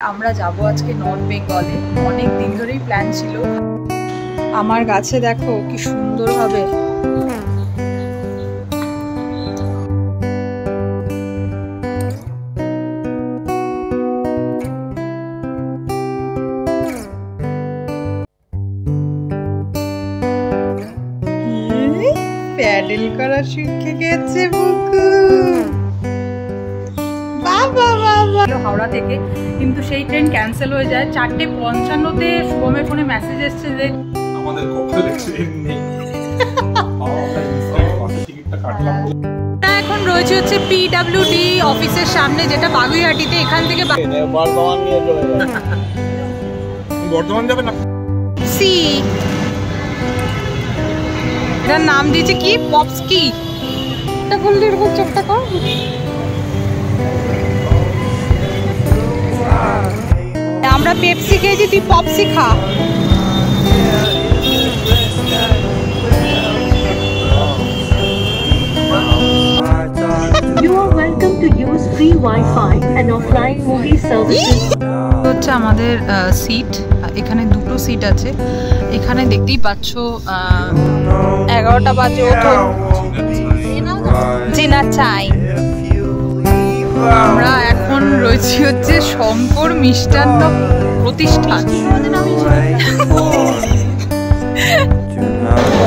আমরা যাব আজকে নর্থ বেঙ্গলে। অনেক দিন ধরেই প্ল্যান ছিল। আমার গাছে দেখো কি সুন্দরভাবে প্যাডেল করা শিখে গেছে বুকু। হাওড়া থেকে, কিন্তু সেই ট্রেন ক্যান্সেল হয়ে যায়। 4:55-তে শুভমের ফোনে মেসেজ এসছে যে আমাদের কপালে ট্রেন নেই। এখন রয়েছে হচ্ছে PWD অফিসের সামনে, যেটা বাগুইহাটিতে। এখান থেকে বর্ধমান যাবে না, সি এটার নাম দিয়েছে কি পপস্কি। এটা বললে এরকম চোখটা কর। আমরা পেপসি খেয়েছি, তুই পপসি খা। You are welcome to use free Wi-Fi and offline movie services. হচ্ছে আমাদের সিট, এখানে দুটো সিট আছে। এখানে দেখতেই পাচ্ছ 11টা বাজে। ওঠো জিনা চাই। আমরা এখন রয়েছি হচ্ছে শঙ্কর মিষ্টান্ন প্রতিষ্ঠান।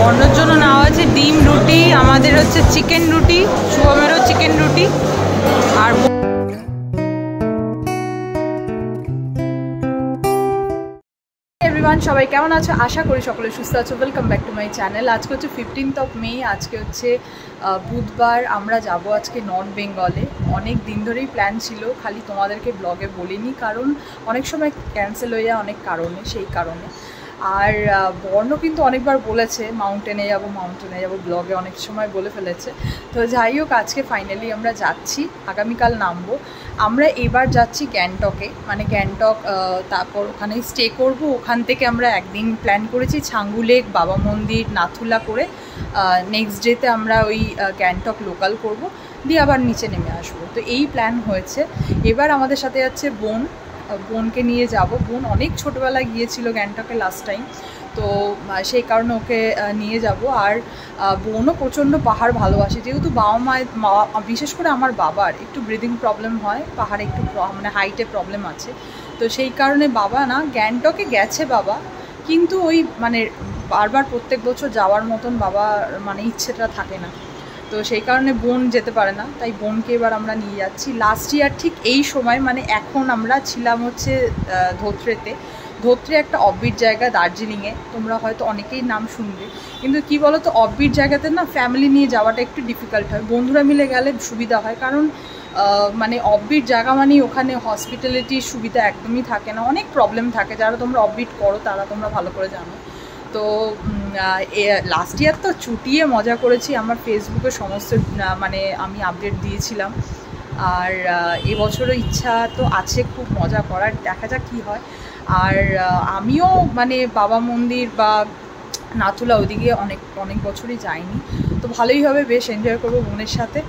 অন্যর জন্য নেওয়া হয়েছে ডিম রুটি, আমাদের হচ্ছে চিকেন রুটি, শুভমেরও চিকেন রুটি। আর এভরিওয়ান, সবাই কেমন আছো? আশা করি সকলে সুস্থ আছো। Welcome back to my channel. আজকে হচ্ছে 15th মে, আজকে হচ্ছে বুধবার। আমরা যাব আজকে নর্থ বেঙ্গলে। অনেক দিন ধরেই প্ল্যান ছিল, খালি তোমাদেরকে ব্লগে বলিনি, কারণ অনেক সময় ক্যান্সেল হয়ে যায় অনেক কারণে, সেই কারণে। আর বর্ণ কিন্তু অনেকবার বলেছে মাউন্টেনে যাব, ব্লগে অনেক সময় বলে ফেলেছে। তো যাই হোক, আজকে ফাইনালি আমরা যাচ্ছি, আগামীকাল নামবো। আমরা এবার যাচ্ছি গ্যাংটকে, মানে গ্যাংটক, তারপর ওখানে স্টে করব। ওখান থেকে আমরা একদিন প্ল্যান করেছি ছাঙ্গু লেক, বাবা মন্দির, নাথুলা করে নেক্সট ডেতে আমরা ওই গ্যাংটক লোকাল করব, দিয়ে আবার নিচে নেমে আসবো। তো এই প্ল্যান হয়েছে। এবার আমাদের সাথে যাচ্ছে বোনকে নিয়ে যাব। বোন অনেক ছোটোবেলায় গিয়েছিল গ্যাংটকে লাস্ট টাইম, তো সেই কারণে ওকে নিয়ে যাব। আর বোনও প্রচণ্ড পাহাড় ভালোবাসে, যেহেতু বিশেষ করে আমার বাবার একটু ব্রিদিং প্রবলেম হয়, পাহাড়ে একটু মানে হাইটে প্রবলেম আছে। তো সেই কারণে বাবা না গ্যাংটকে গেছে বাবা, কিন্তু ওই মানে বারবার প্রত্যেক বছর যাওয়ার মতন বাবা মানে ইচ্ছেটা থাকে না। তো সেই কারণে বোন যেতে পারে না, তাই বোনকে এবার আমরা নিয়ে যাচ্ছি। লাস্ট ইয়ার ঠিক এই সময়, মানে এখন আমরা ছিলাম হচ্ছে ধোত্রে একটা অফবিট জায়গা দার্জিলিংয়ে। তোমরা হয়তো অনেকেই নাম শুনবে, কিন্তু কি বলো তো, অফবিট জায়গাতে না ফ্যামিলি নিয়ে যাওয়াটা একটু ডিফিকাল্ট হয়। বন্ধুরা মিলে গেলে সুবিধা হয়, কারণ মানে অফবিট জায়গা মানেই ওখানে হসপিটালিটির সুবিধা একদমই থাকে না, অনেক প্রবলেম থাকে। যারা তোমরা অফবিট করো তারা তোমরা ভালো করে জানো। তো লাস্ট ইয়ার তো চুটিয়ে মজা করেছি, আমার ফেসবুকে সমস্ত মানে আমি আপডেট দিয়েছিলাম। আর এবছরও ইচ্ছা তো আছে খুব মজা করার, দেখা যাক কী হয়। আর আমিও মানে বাবা মন্দির বা নাথুলা ওদিকে অনেক বছরই যাইনি, তো ভালোই হবে, বেশ এনজয় করবো বোনের সাথে।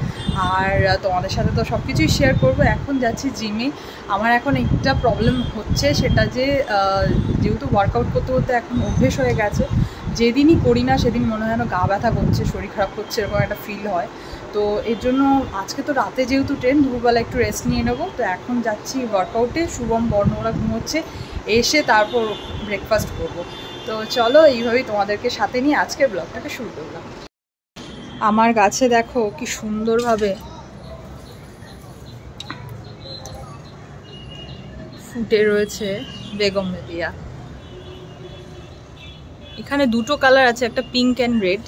আর তোমাদের সাথে তো সব কিছুই শেয়ার করবো। এখন যাচ্ছি জিমে। আমার এখন একটা প্রবলেম হচ্ছে, সেটা যে যেহেতু ওয়ার্কআউট করতে এখন অভ্যেস হয়ে গেছে, যেদিনই করি না সেদিন মনে হয় যেন গা ব্যথা করছে, শরীর খারাপ করছে, এরকম একটা ফিল হয়। তো এর জন্য আজকে তো রাতে যেহেতু ট্রেন, দুপুরবেলা একটু রেস্ট নিয়ে নেবো। তো এখন যাচ্ছি ওয়ার্কআউটে, শুভম বর্ণ ওরা ঘুমোচ্ছে, এসে তারপর ব্রেকফাস্ট করবো। তো চলো, এইভাবেই তোমাদেরকে সাথে নিয়ে আজকের ব্লগটাকে শুরু করলাম। আমার গাছে দেখো কি সুন্দরভাবে ফুটে রয়েছে বেগমবেলিয়া। এখানে দুটো কালার আছে, একটা পিঙ্ক অ্যান্ড রেড,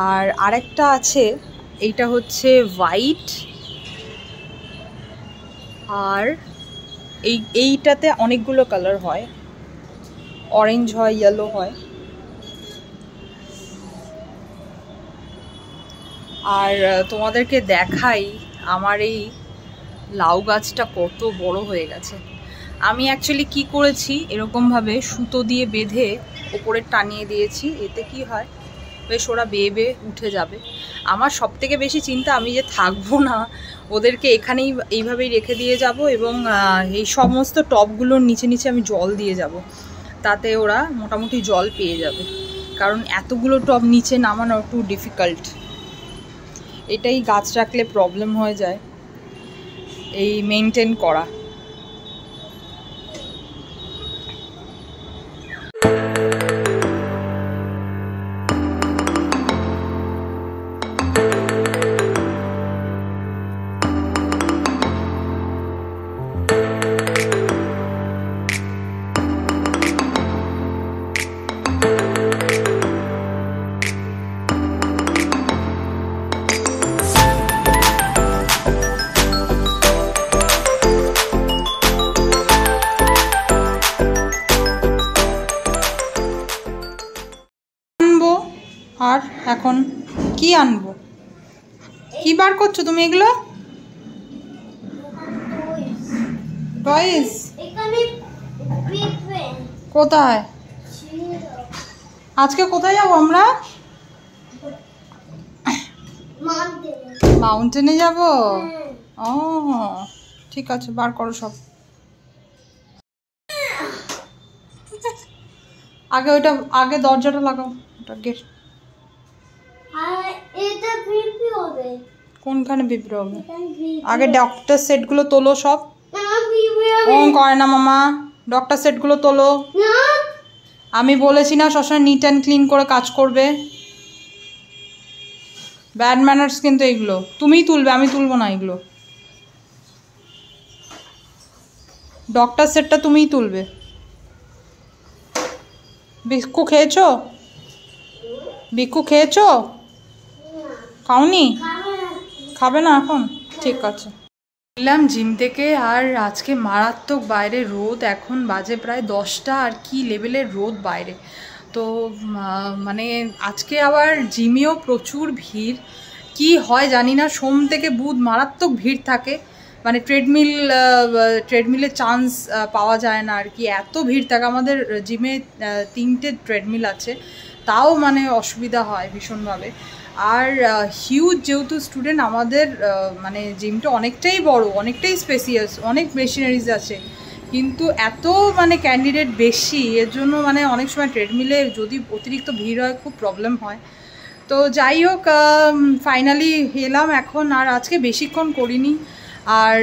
আর আরেকটা আছে এইটা হচ্ছে হোয়াইট। আর এইটাতে অনেকগুলো কালার হয়, অরেঞ্জ হয়, ইয়েলো হয়। আর তোমাদেরকে দেখাই আমার এই লাউ গাছটা কত বড় হয়ে গেছে। আমি অ্যাকচুয়ালি কি করেছি, এরকমভাবে সুতো দিয়ে বেঁধে ওপরে টানিয়ে দিয়েছি। এতে কি হয়, বেশ ওরা বেয়ে বেয়ে উঠে যাবে। আমার সব থেকে বেশি চিন্তা আমি যে থাকবো না, ওদেরকে এখানেই এইভাবেই রেখে দিয়ে যাব এবং এই সমস্ত টবগুলোর নিচে নিচে আমি জল দিয়ে যাব, তাতে ওরা মোটামুটি জল পেয়ে যাবে, কারণ এতগুলো টব নিচে নামানো একটু ডিফিকাল্ট। এটাই গাছ রাখলে প্রবলেম হয়ে যায় এই মেনটেন করা। আর এখন কি আনবো? কি বার করছো তুমি এগুলো? টয়েস? কোথায়? আজকে কোথায় যাবো আমরা? মাউন্টেনে যাব? ও ঠিক আছে, বার করো সব। আগে ওইটা, আগে দরজাটা লাগাও, ওটা গেট। কোনখানে বিপ্র হবে? আগে ডক্টর সেটগুলো তোলো সব। ও করে না মামা, ডক্টর সেটগুলো তোলো। আমি বলেছি না সবসময় নিট অ্যান্ড ক্লিন করে কাজ করবে। ব্যাড ম্যানার্স কিন্তু এগুলো তুমিই তুলবে, আমি তুলবো না এগুলো। ডক্টর সেটটা তুমিই তুলবে। বিস্কু খেয়েছো? বিক্কু খেয়েছো? খাওনি? খাবে না এখন? ঠিক আছে। এলাম জিম থেকে, আর আজকে মারাত্মক বাইরে রোদ, এখন বাজে প্রায় 10টা, আর কি লেভেলের রোদ বাইরে। তো মানে আজকে আবার জিমেও প্রচুর ভিড়। কি হয় জানি না, সোম থেকে বুধ মারাত্মক ভিড় থাকে, মানে ট্রেডমিলে চান্স পাওয়া যায় না আর কি, এত ভিড় থাকে। আমাদের জিমে 3টে ট্রেডমিল আছে, তাও মানে অসুবিধা হয় ভীষণভাবে। আর হিউজ যেহেতু স্টুডেন্ট আমাদের, মানে জিমটা অনেকটাই বড়, অনেকটাই স্পেসিয়াস, অনেক মেশিনারিজ আছে, কিন্তু এত মানে ক্যান্ডিডেট বেশি, এর জন্য মানে অনেক সময় ট্রেডমিলে যদি অতিরিক্ত ভিড় হয় খুব প্রবলেম হয়। তো যাই হোক, ফাইনালি এলাম এখন, আর আজকে বেশিক্ষণ করিনি। আর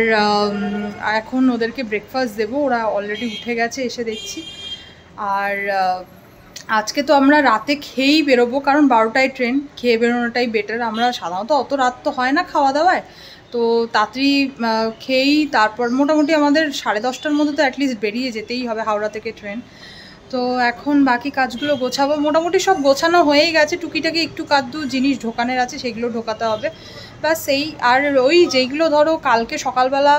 এখন ওদেরকে ব্রেকফাস্ট দেবো, ওরা অলরেডি উঠে গেছে এসে দেখছি। আর আজকে তো আমরা রাতে খেয়েই বেরোবো, কারণ 12টায় ট্রেন, খেয়ে বেরোনোটাই বেটার। আমরা সাধারণত অত রাত তো হয় না খাওয়া দাওয়ায়, তো তাড়াতাড়ি খেয়েই তারপর মোটামুটি আমাদের 10:30টার মধ্যে তো অ্যাটলিস্ট বেরিয়ে যেতেই হবে, হাওড়া থেকে ট্রেন। তো এখন বাকি কাজগুলো গোছাবো, মোটামুটি সব গোছানো হয়েই গেছে, টুকিটাকি একটু কাদ্দু জিনিস ঢোকানের আছে, সেগুলো ঢোকাতে হবে ব্যাস এই। আর ওই যেইগুলো ধরো কালকে সকালবেলা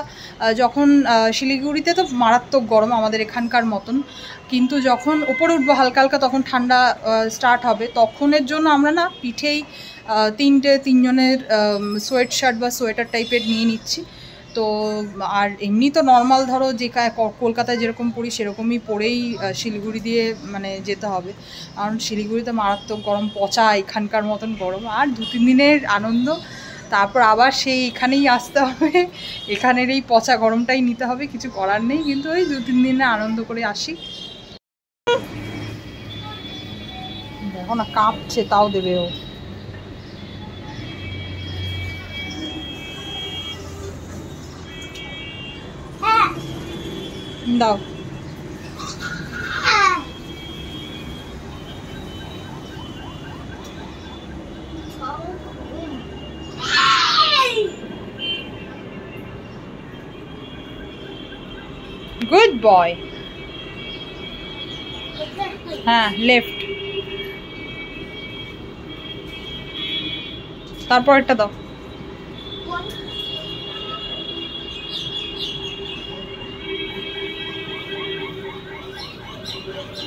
যখন শিলিগুড়িতে তো মারাত্মক গরম আমাদের এখানকার মতন, কিন্তু যখন ওপরে উঠবো হালকা হালকা তখন ঠান্ডা স্টার্ট হবে, তখনের জন্য আমরা না পিঠেই 3জনের সোয়েট শার্ট বা সোয়েটার টাইপের নিয়ে নিচ্ছি। তো আর এমনি তো নর্মাল ধরো যে কলকাতায় যেরকম পড়ি সেরকমই পরেই শিলিগুড়ি দিয়ে মানে যেতে হবে, কারণ শিলিগুড়িতে মারাত্মক গরম, পচা এখানকার মতন গরম। আর 2-3 দিনের আনন্দ, তারপর আবার সেই এখানেই আসতে হবে, এখানের এই পচা গরমটাই নিতে হবে, কিছু করার নেই। কিন্তু ওই 2-3 দিনে আনন্দ করে আসি। দেখো না কাঁপছে, তাও দেবে ও। দাও। Good boy. হ্যাঁ লেফট, তারপর একটা দাও।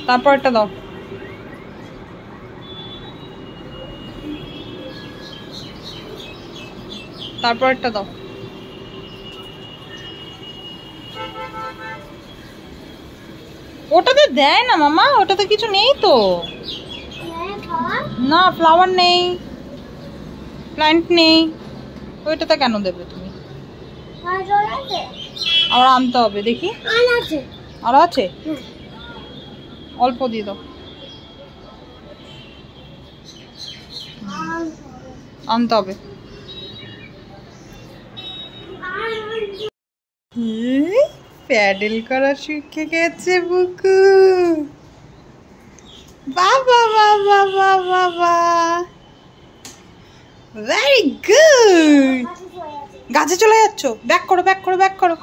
তারপর একটা দাও। তারপর একটা দাও। ওটাতে দেয় না মামা, ওটাতে কিছু নেই তো। না ফ্লাওয়ার নেই, প্ল্যান্ট নেই, ওইটাতে কেন দেবে তুমি? আবার আনতে হবে, দেখি আরো আছে, অল্প দিয়ে দাও, আনতে হবে। প্যাডেল করা শিখে গেছে বুকু, বাবা বাবা বাবা বাবা, ভেরি গুড। গাছে চলে যাচ্ছ, ব্যাক করো ব্যাক করো ব্যাক করো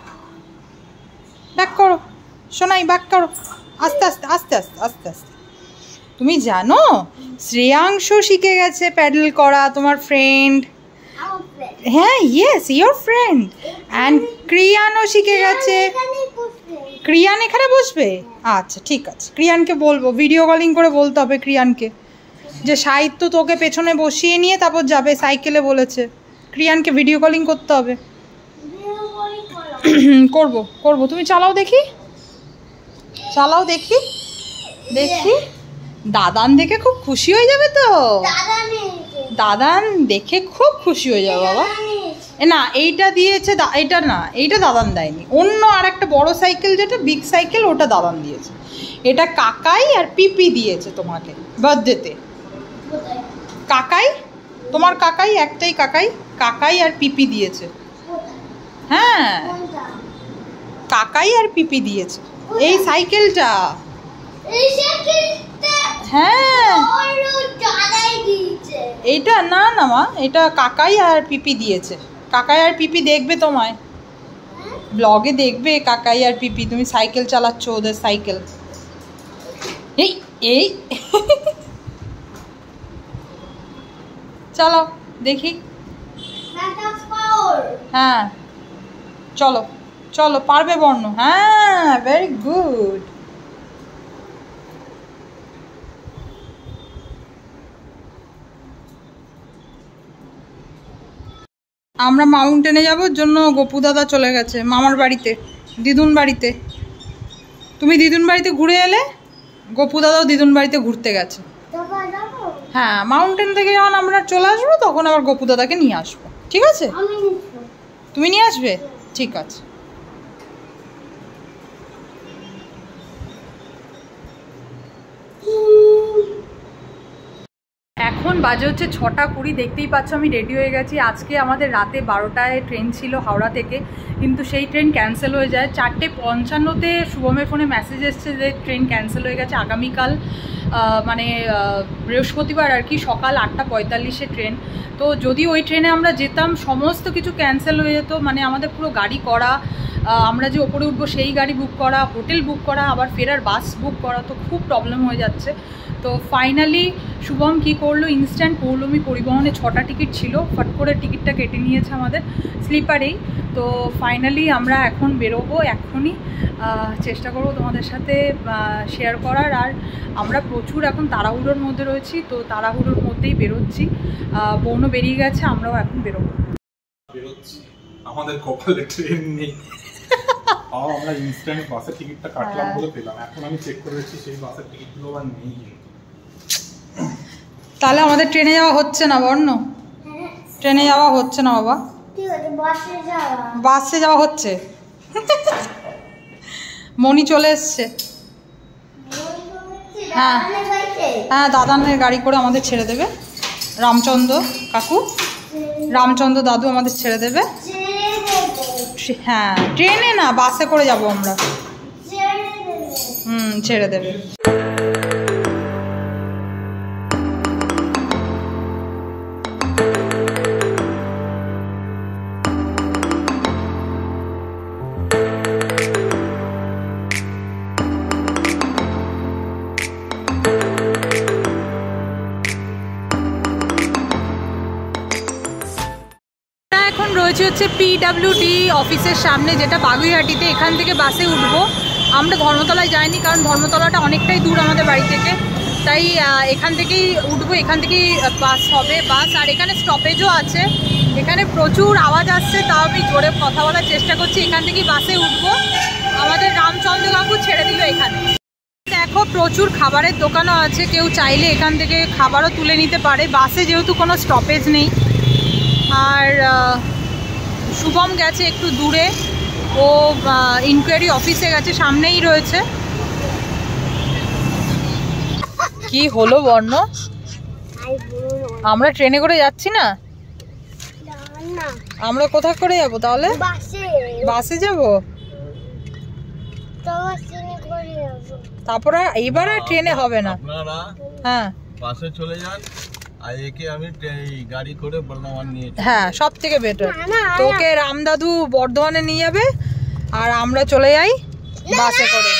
ব্যাক করো সোনাই, ব্যাক করো, আস্তে আস্তে আস্তে আস্তে আস্তে আস্তে। তুমি জানো শ্রেয়াংশু শিখে গেছে প্যাডেল করা, তোমার ফ্রেন্ড। হ্যাঁ, ইয়েস, ইয়োর ফ্রেন্ড। অ্যান্ড ক্রিয়ানও শিখে গেছে। ক্রিয়ান এখানে বসবে? আচ্ছা ঠিক আছে, ক্রিয়ানকে বলবো, ভিডিও কলিং করে বলতে হবে ক্রিয়ানকে যে সাহিত্য তোকে পেছনে বসিয়ে নিয়ে তারপর যাবে, সাইকেলে বলেছে। ক্রিয়ানকে ভিডিও কলিং করতে হবে। করব করব, তুমি চালাও দেখি, চালাও দেখি দেখি। দাদান দেখে খুব খুশি হয়ে যাবে তো, দাদান দেখে খুব খুশি হয়ে যাবে বাবা। না এইটা দিয়েছে, এইটা না, এইটা দাদান দেয়নি, অন্য আর একটা বড় সাইকেল যেটা বিগ সাইকেল ওটা দাদান দিয়েছে। এটা কাকাই আর পিপি দিয়েছে তোমাকে বার্থডেতে। কাকাই, তোমার কাকাই, একটাই কাকাই, কাকাই আর পিপি দিয়েছে। হ্যাঁ, কাকাই আর পিপি দিয়েছে এই সাইকেলটা। হ্যাঁ, এইটা না না মা, এটা কাকাই আর পিপি দিয়েছে। কাকাই আর পিপি দেখবে তোমায় ব্লগে, দেখবে কাকাই আর পিপি, তুমি সাইকেল চালাচ্ছ ওদের সাইকেল। এই এই চলো দেখি। হ্যাঁ চলো চলো, পারবে বর্ণ। হ্যাঁ, ভেরি গুড। আমরা মাউন্টেনে যাবোর জন্য গোপু দাদা চলে গেছে মামার বাড়িতে, দিদুন বাড়িতে। তুমি দিদুন বাড়িতে ঘুরে এলে, গোপু দাদাও দিদুন বাড়িতে ঘুরতে গেছে। হ্যাঁ, মাউন্টেন থেকে যখন আমরা চলে আসবো তখন আবার গোপু দাদাকে নিয়ে আসবো, ঠিক আছে? তুমি নিয়ে আসবে, ঠিক আছে। এখন বাজে হচ্ছে 6:20, দেখতেই পাচ্ছ আমি রেডি হয়ে গেছি। আজকে আমাদের রাতে 12টায় ট্রেন ছিল হাওড়া থেকে, কিন্তু সেই ট্রেন ক্যান্সেল হয়ে যায়। 4:55-তে শুভমের ফোনে মেসেজ এসছে যে ট্রেন ক্যান্সেল হয়ে গেছে। আগামীকাল মানে বৃহস্পতিবার আর কি, সকাল 8:45-এ ট্রেন। তো যদি ওই ট্রেনে আমরা যেতাম সমস্ত কিছু ক্যান্সেল হয়ে যেত, মানে আমাদের পুরো গাড়ি করা, আমরা যে ওপরে উঠবো সেই গাড়ি বুক করা, হোটেল বুক করা, আবার ফেরার বাস বুক করা, তো খুব প্রবলেম হয়ে যাচ্ছে। তো ফাইনালি শুভম কী করলো, ইনস্ট্যান্ট পৌলমী পরিবহনে 6টা টিকিট ছিল, ফট করে টিকিটটা কেটে নিয়েছে আমাদের স্লিপারেই। তো ফাইনালি আমরা এখন বেরোবো, এখনই চেষ্টা করবো তোমাদের সাথে শেয়ার করার। আর আমরা প্রচুর এখন তাড়াহুড়োর মধ্যে রয়েছি, তো তাড়াহুড়োর মধ্যেই বেরোচ্ছি। বোনও বেরিয়ে গেছে, আমরাও এখন বেরোবো। বেরোচ্ছি, আমাদের কপালে ট্রেন নেই। আমরা ইনস্ট্যান্ট বাসের টিকিটটা কাটলাম বলে পেলাম, এখন আমি চেক করেছি সেই বাসের টিকিটগুলো আর নেই। তাহলে আমাদের ট্রেনে যাওয়া হচ্ছে না বর্ণ, ট্রেনে যাওয়া হচ্ছে না বাবা, বাসে যাওয়া হচ্ছে। মনি চলে এসছে। হ্যাঁ হ্যাঁ, দাদানের গাড়ি করে আমাদের ছেড়ে দেবে, রামচন্দ্র কাকু, রামচন্দ্র দাদু আমাদের ছেড়ে দেবে। হ্যাঁ, ট্রেনে না, বাসে করে যাব আমরা। ছেড়ে দেবে। রয়েছে হচ্ছে PWD অফিসের সামনে, যেটা বাগুইহাটিতে। এখান থেকে বাসে উঠবো। আমরা ধর্মতলায় যাইনি, কারণ ধর্মতলাটা অনেকটাই দূর আমাদের বাড়ি থেকে, তাই এখান থেকেই উঠবো, এখান থেকেই বাস হবে বাস। আর এখানে স্টপেজও আছে, এখানে প্রচুর আওয়াজ আসছে, তাও আমি জোরে কথা বলার চেষ্টা করছি। এখান থেকেই বাসে উঠবো, আমাদের রামচন্দ্র কাকু ছেড়ে দিল এখানে। দেখো প্রচুর খাবারের দোকানও আছে, কেউ চাইলে এখান থেকে খাবারও তুলে নিতে পারে। বাসে যেহেতু কোনো স্টপেজ নেই। আর শুভম গেছে একটু দূরে, ও ইনকোয়ারি অফিসে গেছে, সামনেই রয়েছে। কি হলো বর্ণ? আমরা ট্রেনে করে যাচ্ছি না, আমরা কোথায় করে যাবো তাহলে? বাসে যাবো। তারপরে এইবার আর ট্রেনে হবে না। হ্যাঁ বাসে চলে যান, আর একে আমি গাড়ি করে বর্ধমান নিয়ে। হ্যাঁ সব থেকে বেটার। তোকে রামদাদু বর্ধমানে নিয়ে যাবে, আর আমরা চলে যাই বাসে করে,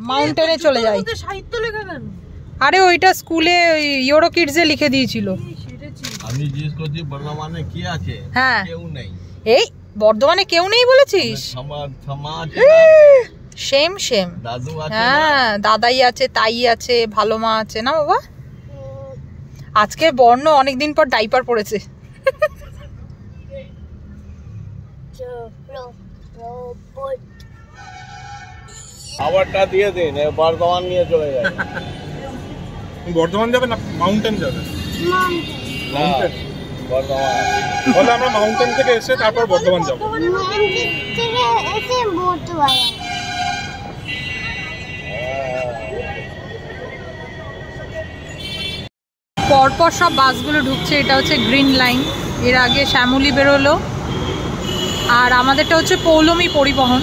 মাউন্টেনে চলে যাই। সাহিত্য লেখা কেন? আরে ওইটা স্কুলে ইউরো কিডসে লিখে দিয়েছিল। আমি জিজ্ঞেস করছি বর্ধমানে কি আছে? হ্যাঁ কেউ নেই। এই বর্ধমানে কেউ নেই বলেছিস? সেম সেম দাদু আছে, হ্যাঁ দাদাই আছে, তাই আছে, ভালো মা আছে না বাবা? আজকে বর্ণ অনেকদিন পর ডাইপার পড়েছে। খাবারটা দিয়ে দিন, বর্ধমান নিয়ে চলে যায়। বর্ধমান যাবে না মাউন্টেন যাবে? মাউন্টেন বর্ধমান। বলে আমরা মাউন্টেন থেকে এসে তারপর বর্ধমান যাবো। পরপর সব বাসগুলো ঢুকছে। এটা হচ্ছে গ্রিন লাইন, এর আগে শ্যামলী বেরোলো, আর আমাদেরটা হচ্ছে পৌলমী পরিবহন।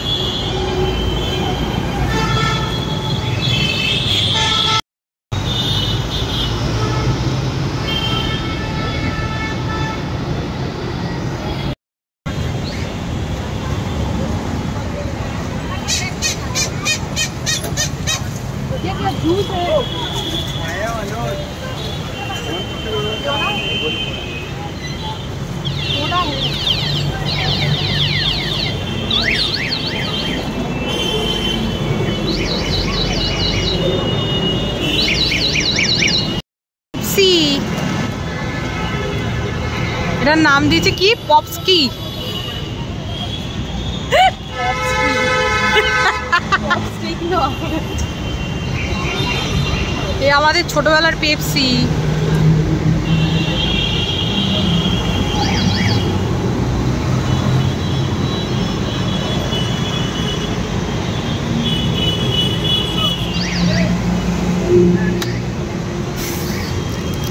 এটার নাম দিয়েছে কি? পপস্কি। এ আমাদের ছোটবেলার পেপসি।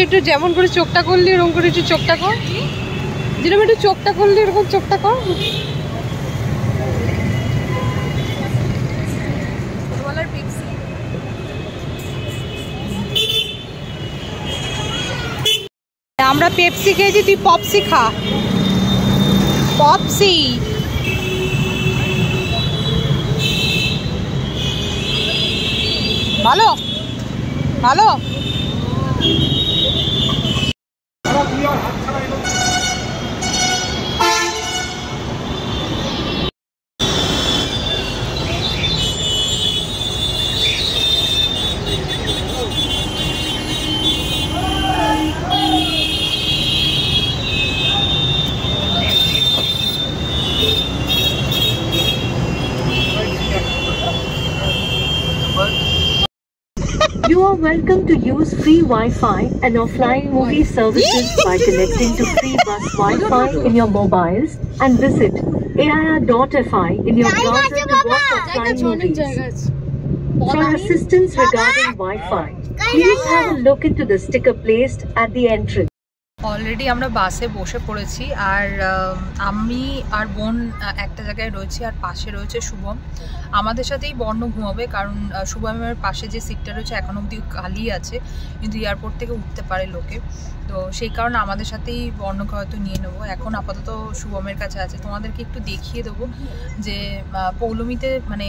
একটু যেমন করে চোখটা করলি এরকম করে একটু চোখটা কর, যেরকম একটু চোখটা করলি এরকম চোখটা কর। আমরা পেপসি খেয়েছি, তুই পপসি খা। পপসি ভালো ভালো। You are welcome to use free Wi-Fi and offline movie services by connecting to free bus Wi-Fi in your mobiles and visit air.fi in your browser to watch offline movies. For assistance regarding Wi-Fi, please have a look into the sticker placed at the entrance. Already আমরা বাসে বসে পড়েছি, আর আমি আর বোন একটা জায়গায় রয়েছি, আর পাশে রয়েছে শুভম। আমাদের সাথেই বর্ণ ঘুমাবে, কারণ শুভমের পাশে যে সিটটা রয়েছে এখন অবধি খালি আছে, কিন্তু এয়ারপোর্ট থেকে উঠতে পারে লোকে, তো সেই কারণে আমাদের সাথেই বর্ণকে হয়তো নিয়ে নেবো। এখন আপাতত শুভমের কাছে আছে। তোমাদেরকে একটু দেখিয়ে দেবো যে পৌলমীতে মানে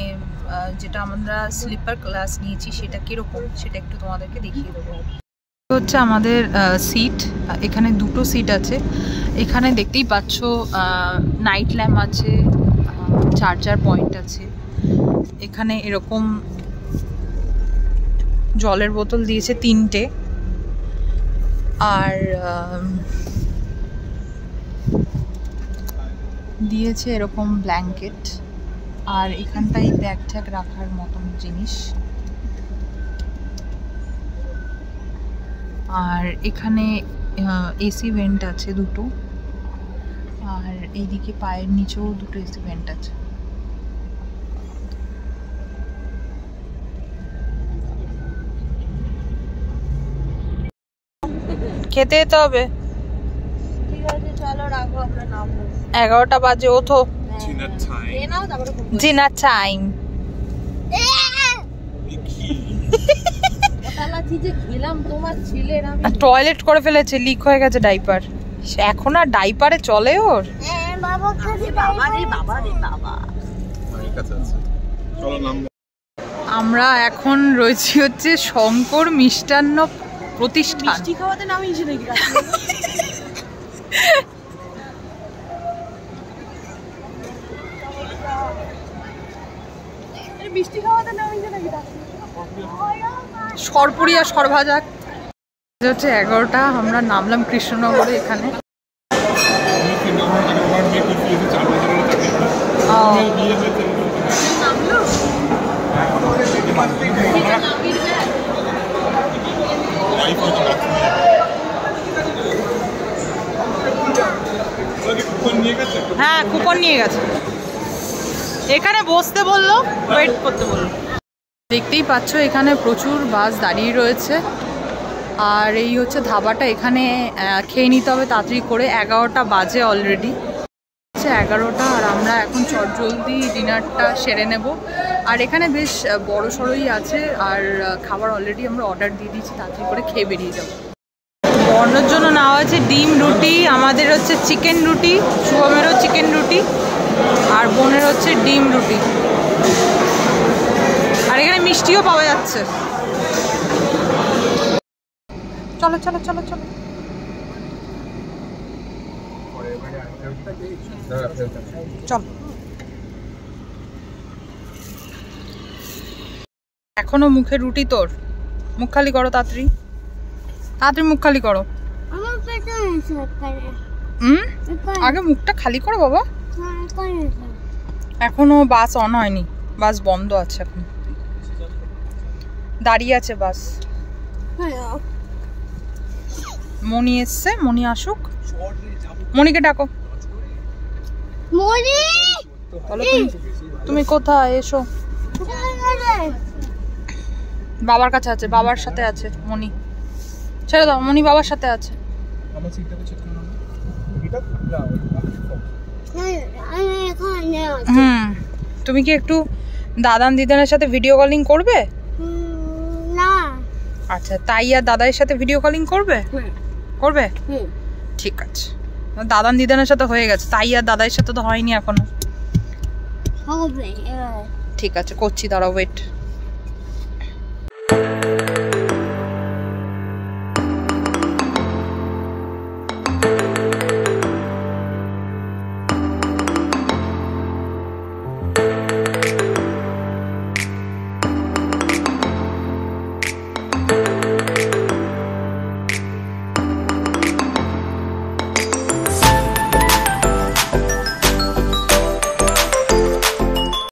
যেটা আমরা স্লিপার ক্লাস নিয়েছি সেটা কীরকম, সেটা একটু তোমাদেরকে দেখিয়ে দেবো। হচ্ছে আমাদের সিট, এখানে দুটো সিট আছে। এখানে দেখতেই পাচ্ছ নাইট ল্যাম্প আছে, চার্জার পয়েন্ট আছে। এখানে এরকম জলের বোতল দিয়েছে 3টে, আর দিয়েছে এরকম ব্ল্যাঙ্কেট, আর এখানটাই ব্যাগ ট্যাগ রাখার মতন জিনিস। আর এখানে এসি ভেন্ট আছে দুটো, আর এইদিকে পায়ের নিচেও দুটো এসি ভেন্ট আছে। খেতে যেতে হবে। ঠিক আছে চলো রাখো, আমরা নামবো। 11টা বাজে, ওঠো। Dinner time. খেয়ে নাও তারপরে ঘুমবো। Dinner time. ওটালা যে খেলাম তোমার ছেলের আমি। টয়লেট করে ফেলেছে, লিক হয়ে গেছে ডাইপার। এখন আর ডাইপারে চলে ওর? বাবা খালি বাবা রে বাবা রে বাবা। আমার কাছে আছে। চলো নাম। আমরা এখন রয়েছি হচ্ছে শঙ্কর মিষ্টান্ন প্রতিষ্ঠান। মিষ্টি খাওয়াতে নামিয়েছে নাকি? মিষ্টি খাওয়াতে নামিয়েছে নাকি? সরপুরি আর সরভাজা হচ্ছে 11টা। আমরা নামলাম কৃষ্ণনগরে। এখানে হ্যাঁ কুপন নিয়ে গেছে। এখানে বসতে বললো, ওয়েট করতে বললো। দেখতেই পাচ্ছ এখানে প্রচুর বাস দাঁড়িয়ে রয়েছে। আর এই হচ্ছে ধাবাটা, এখানে খেয়ে নিতে হবে তাড়াতাড়ি করে। 11টা বাজে অলরেডি, 11টা। আর আমরা এখন চটজলদি ডিনারটা সেরে নেব। আর এখানে বেশ বড় সড়োই আছে, আর খাবার অলরেডি আমরা অর্ডার দিয়ে দিয়েছি, তাড়াতাড়ি করে খেয়ে বেরিয়ে যাবো। বর্ণর জন্য নেওয়া হয়েছে ডিম রুটি, আমাদের হচ্ছে চিকেন রুটি, শুভমেরও চিকেন রুটি, আর বোনের হচ্ছে ডিম রুটি। আর এখানে মিষ্টিও পাওয়া যাচ্ছে। চলো চলো চলো চলো। চল। এখনো মুখে রুটি তোর? মুখ খালি করো তাড়াতাড়ি, তাড়াতাড়ি মুখ খালি করো। আগে মুখটা খালি করো বাবা। এখনো বাস অন হয়নি, বাস বন্ধ আছে এখন, দাঁড়িয়ে আছে বাস। মনি এসছে, মনি আসুক। মনিকে ডাকো। বলো তুমি কোথায়? এসো। বাবার কাছে আছে, বাবার সাথে আছে মনি। ছেড়ে দাও, মনি বাবার সাথে আছে। তুমি কি একটু দাদান দিদানের সাথে ভিডিও কলিং করবে? না। আচ্ছা, তাই আর দাদার সাথে ভিডিও কলিং করবে? করবে, ঠিক আছে। দাদান দিদানের সাথে হয়ে গেছে, তাই আর দাদার সাথে তো হয়নি এখনো। ঠিক আছে, করছি, দাঁড়াও, ওয়েট।